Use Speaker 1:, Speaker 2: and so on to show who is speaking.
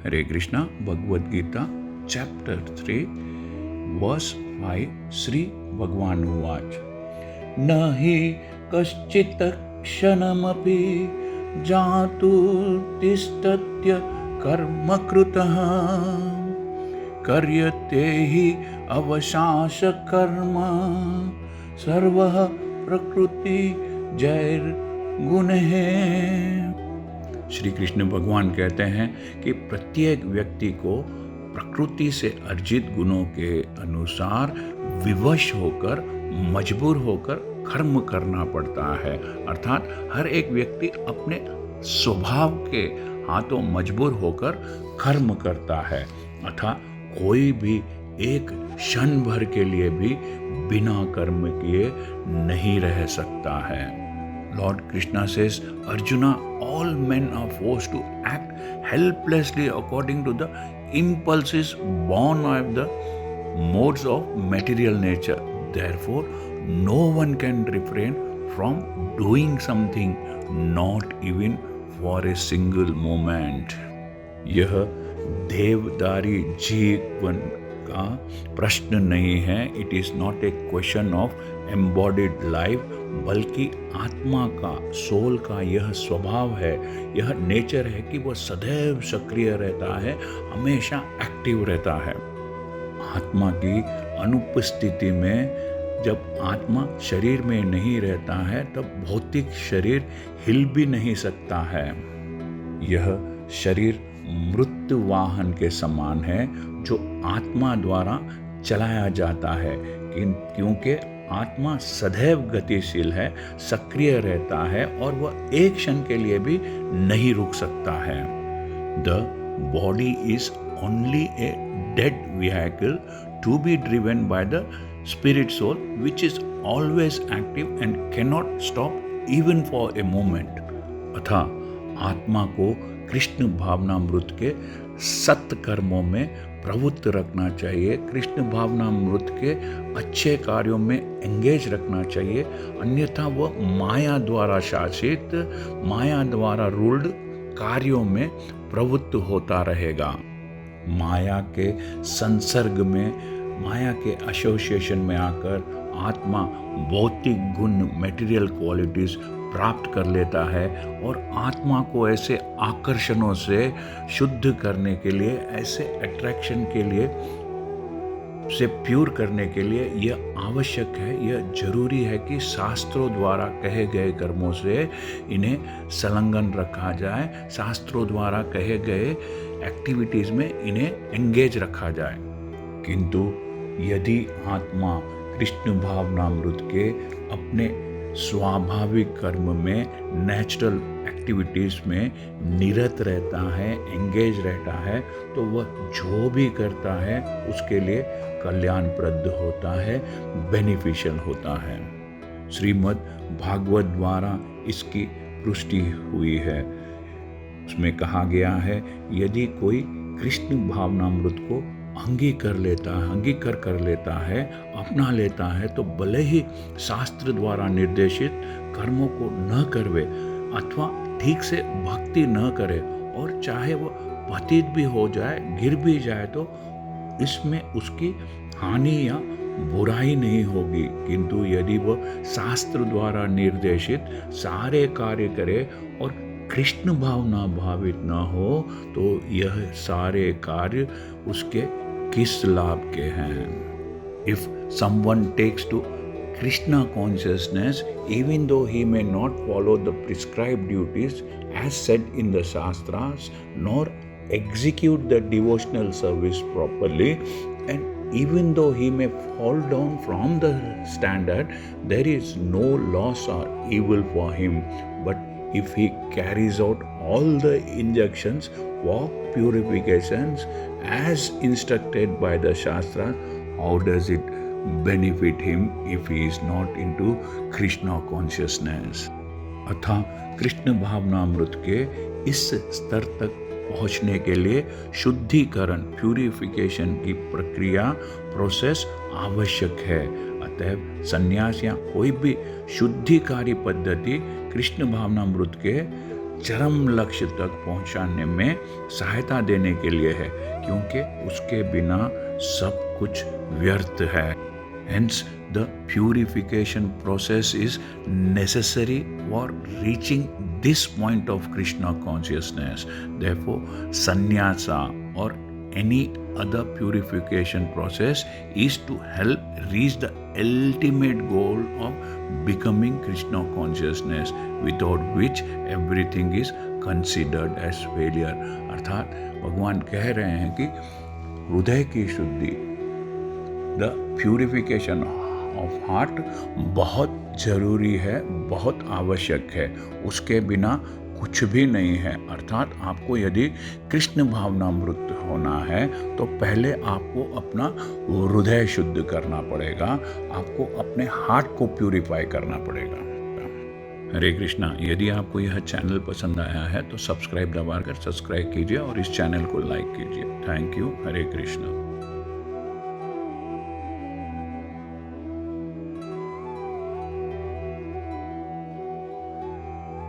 Speaker 1: हरे Krishna. Bhagavad Gita chapter 3 verse 5 Shri भगवान उवाच न हि कश्चित् क्षणमपि जातु तिष्ठत्य कर्म कृतः कर्यते हि अवशाश कर्म सर्वः प्रकृति जैर्गुणः। श्री कृष्ण भगवान कहते हैं कि प्रत्येक व्यक्ति को प्रकृति से अर्जित गुणों के अनुसार विवश होकर मजबूर होकर कर्म करना पड़ता है। अर्थात हर एक व्यक्ति अपने स्वभाव के हाथों मजबूर होकर कर्म करता है। अर्थात कोई भी एक क्षण भर के लिए भी बिना कर्म किए नहीं रह सकता है। Lord Krishna says, Arjuna, all men are forced to act helplessly according to the impulses born of the modes of material nature. Therefore, no one can refrain from doing something, not even for a single moment. यह देवदारी जीवन का प्रश्न नहीं है। It is not a question of embodied life, बल्कि आत्मा का, soul का यह स्वभाव है, यह नेचर है कि वह सदैव सक्रिय रहता है, हमेशा एक्टिव रहता है। आत्मा की अनुपस्थिति में जब आत्मा शरीर में नहीं रहता है तब भौतिक शरीर हिल भी नहीं सकता है। यह शरीर मृत्यु वाहन के समान है जो आत्मा द्वारा चलाया जाता है, क्योंकि आत्मा सदैव गतिशील है, सक्रिय रहता है और वह एक क्षण के लिए भी नहीं रुक सकता है। The body is only a dead vehicle to be driven by the spirit soul which is always active and can not stop even for a moment. अतः आत्मा को कृष्ण भावनामृत के सत्य कर्मों में प्रवृत्त रखना चाहिए, कृष्ण भावनामृत के अच्छे कार्यों में एंगेज रखना चाहिए, अन्यथा वह माया द्वारा शासित, माया द्वारा रूल्ड कार्यों में प्रवृत्त होता रहेगा। माया के संसर्ग में, माया के एसोसिएशन में आकर आत्मा भौतिक गुण, मटेरियल क्वालिटीज प्राप्त कर लेता है और आत्मा को ऐसे आकर्षणों से शुद्ध करने के लिए, ऐसे अट्रैक्शन के लिए, से प्योर करने के लिए यह आवश्यक है, यह जरूरी है कि शास्त्रों द्वारा कहे गए कर्मों से इन्हें संलग्न रखा जाए, शास्त्रों द्वारा कहे गए एक्टिविटीज में इन्हें एंगेज रखा जाए। किंतु यदि आत्मा कृष्ण भावनामृत के अपने स्वाभाविक कर्म में, नेचुरल एक्टिविटीज में निरत रहता है, एंगेज रहता है, तो वह जो भी करता है उसके लिए कल्याणप्रद होता है, बेनिफिशियल होता है। श्रीमद् भागवत द्वारा इसकी पुष्टि हुई है। उसमें कहा गया है, यदि कोई कृष्ण भावनामृत को अंगीकार कर लेता है, अपना लेता है, तो भले ही शास्त्र द्वारा निर्देशित कर्मों को न करवे अथवा ठीक से भक्ति न करे और चाहे वह पतित भी हो जाए, गिर भी जाए, तो इसमें उसकी हानि या बुराई नहीं होगी। किंतु यदि वह शास्त्र द्वारा निर्देशित सारे कार्य करे और कृष्ण भावना भावित न हो, तो यह सारे कार्य उसके किस लाभ के हैं। If someone takes to Krishna consciousness, even though he may not follow the prescribed duties as said in the Shastras, nor execute the devotional service properly, and even though he may fall down from the standard, there is no loss or evil for him. But if he carries out all the injunctions for purifications as instructed by the Shastra, how does it benefit him if he is not into Krishna consciousness? अतः कृष्ण भावनामृत के इस स्तर तक पहुंचने के लिए शुद्धिकरण, purification की प्रक्रिया, प्रोसेस आवश्यक है। अतः संन्यास या कोई भी शुद्धिकारी पद्धति कृष्ण भावनामृत के चरम लक्ष्य तक पहुंचाने में सहायता देने के लिए है, क्योंकि उसके बिना सब कुछ व्यर्थ है। Hence, the purification process is necessary for reaching this point of Krishna consciousness. Therefore, sannyasa or any other purification process is to help reach the ultimate goal of becoming Krishna consciousness, without which everything is considered as failure. अर्थात भगवान कह रहे हैं कि हृदय की शुद्धि, the purification of heart बहुत ज़रूरी है, बहुत आवश्यक है। उसके बिना कुछ भी नहीं है। अर्थात आपको यदि कृष्ण भावनामृत होना है तो पहले आपको अपना हृदय शुद्ध करना पड़ेगा, आपको अपने हार्ट को प्यूरिफाई करना पड़ेगा। हरे कृष्णा। यदि आपको यह चैनल पसंद आया है तो सब्सक्राइब दबाकर सब्सक्राइब कीजिए और इस चैनल को लाइक कीजिए। Thank you. हरे कृष्णा।